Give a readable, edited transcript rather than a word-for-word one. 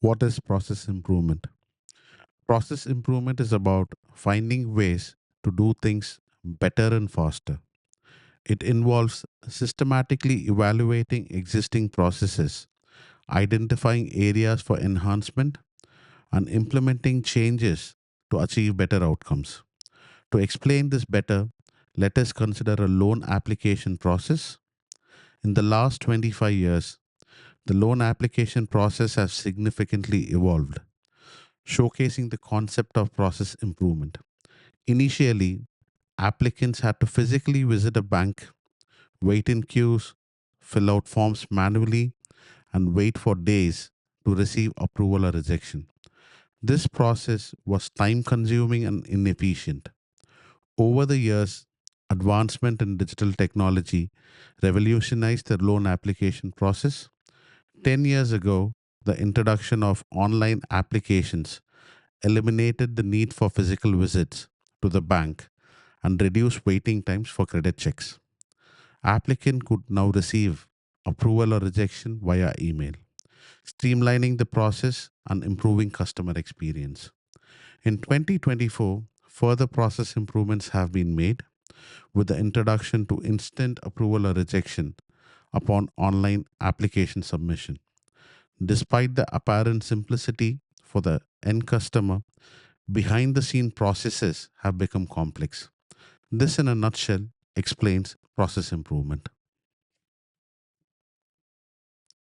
What is process improvement? Process improvement is about finding ways to do things better and faster. It involves systematically evaluating existing processes, identifying areas for enhancement, and implementing changes to achieve better outcomes. To explain this better, let us consider a loan application process. In the last 25 years, the loan application process has significantly evolved, showcasing the concept of process improvement. Initially, applicants had to physically visit a bank, wait in queues, fill out forms manually, and wait for days to receive approval or rejection. This process was time consuming and inefficient. Over the years, advancement in digital technology revolutionized the loan application process. 10 years ago, the introduction of online applications eliminated the need for physical visits to the bank and reduced waiting times for credit checks. Applicant could now receive approval or rejection via email, streamlining the process and improving customer experience. In 2024, further process improvements have been made with the introduction to instant approval or rejection upon online application submission. Despite the apparent simplicity for the end customer, behind the scene processes have become complex. This, in a nutshell, explains process improvement.